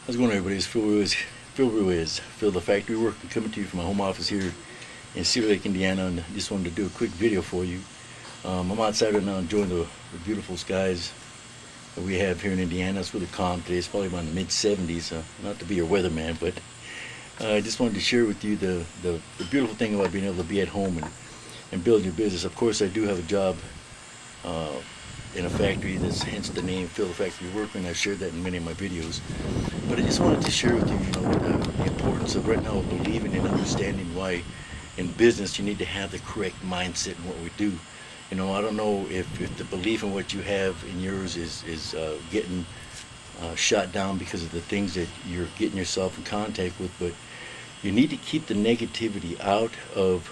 How's it going, everybody? It's Phil Ruiz, Phil the Factory Worker, coming to you from my home office here in Cedar Lake, Indiana, and I just wanted to do a quick video for you. I'm outside right now enjoying the beautiful skies that we have here in Indiana. It's really calm today. It's probably about the mid-70s. Not to be your weatherman, but I just wanted to share with you the beautiful thing about being able to be at home and build your business. Of course, I do have a job uh, in a factory. That's hence the name Phil the Factory Worker, and I've shared that in many of my videos. But I just wanted to share with you, the importance of right now believing and understanding why in business you need to have the correct mindset in what we do. I don't know if the belief in what you have in yours is getting shot down because of the things that you're getting yourself in contact with, but you need to keep the negativity out of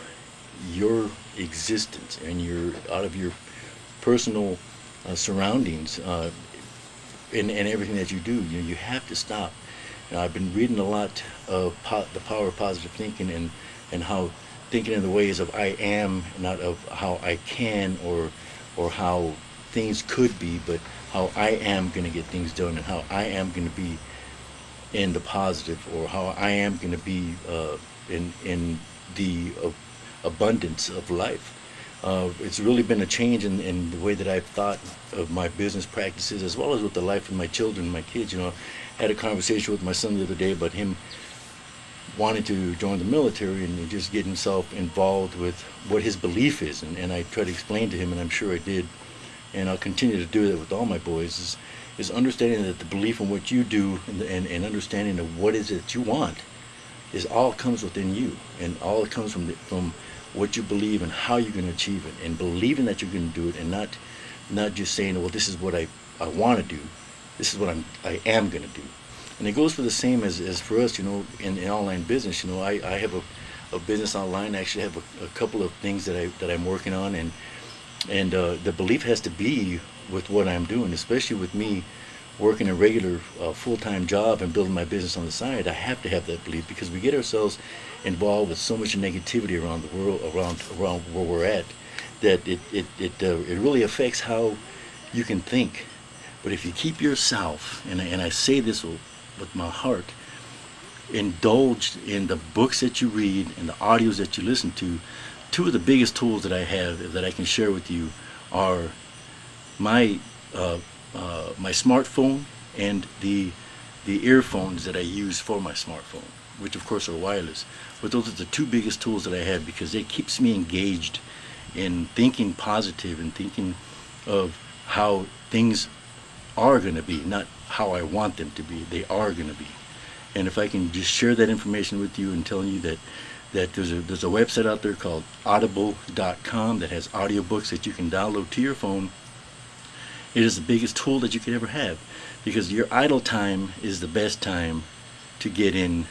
your existence and out of your personal surroundings, and everything that you do. You have to stop. I've been reading a lot of the power of positive thinking, and how thinking in the ways of I am, not of how I can or how things could be, but how I am going to get things done, and how I am going to be in the positive, or how I am going to be in the abundance of life. It's really been a change in the way that I've thought of my business practices, as well as with the life of my children, my kids. I had a conversation with my son the other day about him wanting to join the military and just get himself involved with what his belief is. And I tried to explain to him, and I'm sure I did, and I'll continue to do that with all my boys, is understanding that the belief in what you do and understanding of what is it that you want is all comes within you, and all it comes from what you believe and how you're going to achieve it, and believing that you're going to do it, and not just saying, well, this is what I want to do, this is what I am going to do. And it goes for the same as for us, in online business. I have a business online. I actually have a couple of things that I'm working on, and the belief has to be with what I'm doing, especially with me working a regular full-time job and building my business on the side. I have to have that belief, because we get ourselves involved with so much negativity around the world, around where we're at, that it really affects how you can think. But if you keep yourself, and I say this with my heart, indulged in the books that you read and the audios that you listen to, two of the biggest tools that I have that I can share with you are my my smartphone and the earphones that I use for my smartphone, which of course are wireless. But those are the two biggest tools that I have, because it keeps me engaged in thinking positive and thinking of how things are going to be, not how I want them to be. They are going to be. And if I can just share that information with you and telling you that there's a website out there called audible.com that has audiobooks that you can download to your phone. It is the biggest tool that you could ever have, because your idle time is the best time to get in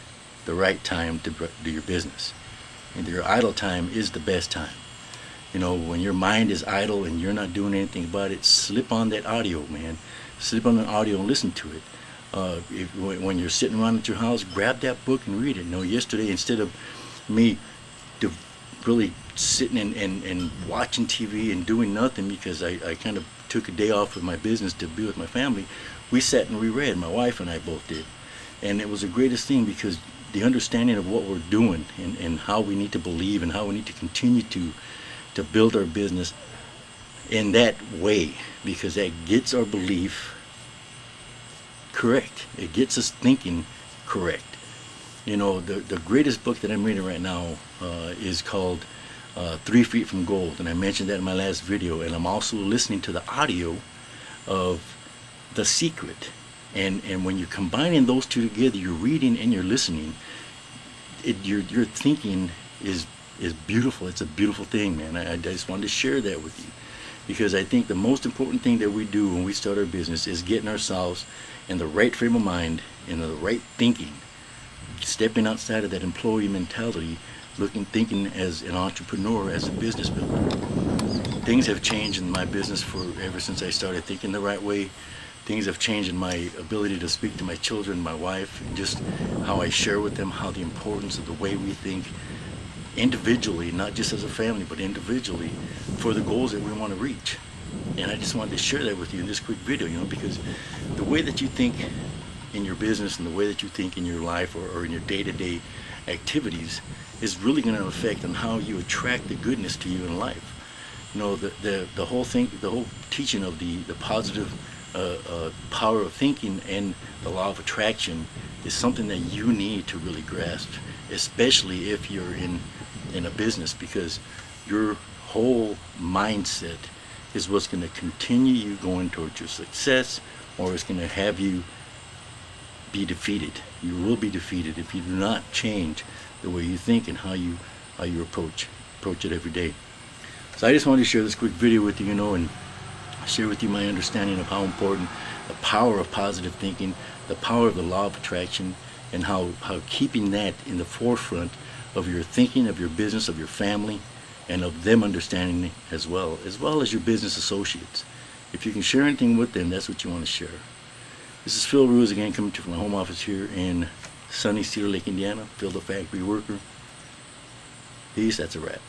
the right time to do your business. And your idle time is the best time. When your mind is idle and you're not doing anything about it, slip on that audio, man. Slip on the audio and listen to it. When you're sitting around at your house, grab that book and read it. Yesterday, instead of me really sitting and watching TV and doing nothing, because I kind of took a day off with my business to be with my family, we sat and we read. My wife and I both did. And it was the greatest thing, because the understanding of what we're doing and how we need to believe and how we need to continue to build our business in that way, because that gets our belief correct. It gets us thinking correct. The greatest book that I'm reading right now is called 3 Feet from Gold, and I mentioned that in my last video. And I'm also listening to the audio of The Secret. And when you're combining those two together, you're reading and you're listening, your thinking is beautiful. It's a beautiful thing, man. I just wanted to share that with you, because I think the most important thing that we do when we start our business is getting ourselves in the right frame of mind, in the right thinking, stepping outside of that employee mentality, thinking as an entrepreneur, as a business builder. Things have changed in my business ever since I started thinking the right way. Things have changed in my ability to speak to my children, my wife, and just how I share with them how the importance of the way we think individually, not just as a family, but individually, for the goals that we want to reach. And I just wanted to share that with you in this quick video, because the way that you think in your business and the way that you think in your life or in your day-to-day activities is really going to affect on how you attract the goodness to you in life. You know, the whole thing, the whole teaching of the positive power of thinking and the law of attraction is something that you need to really grasp, especially if you're in a business, because your whole mindset is what's going to continue you going towards your success, or it's going to have you be defeated. You will be defeated if you do not change the way you think and how you approach it every day. So I just wanted to share this quick video with you, and share with you my understanding of how important the power of positive thinking, the power of the law of attraction, and how keeping that in the forefront of your thinking, of your business, of your family, and of them understanding as well as your business associates. If you can share anything with them, that's what you want to share. This is Phil Ruiz again, coming to you from my home office here in sunny Cedar Lake, Indiana. Phil the Factory Worker. Peace, that's a wrap.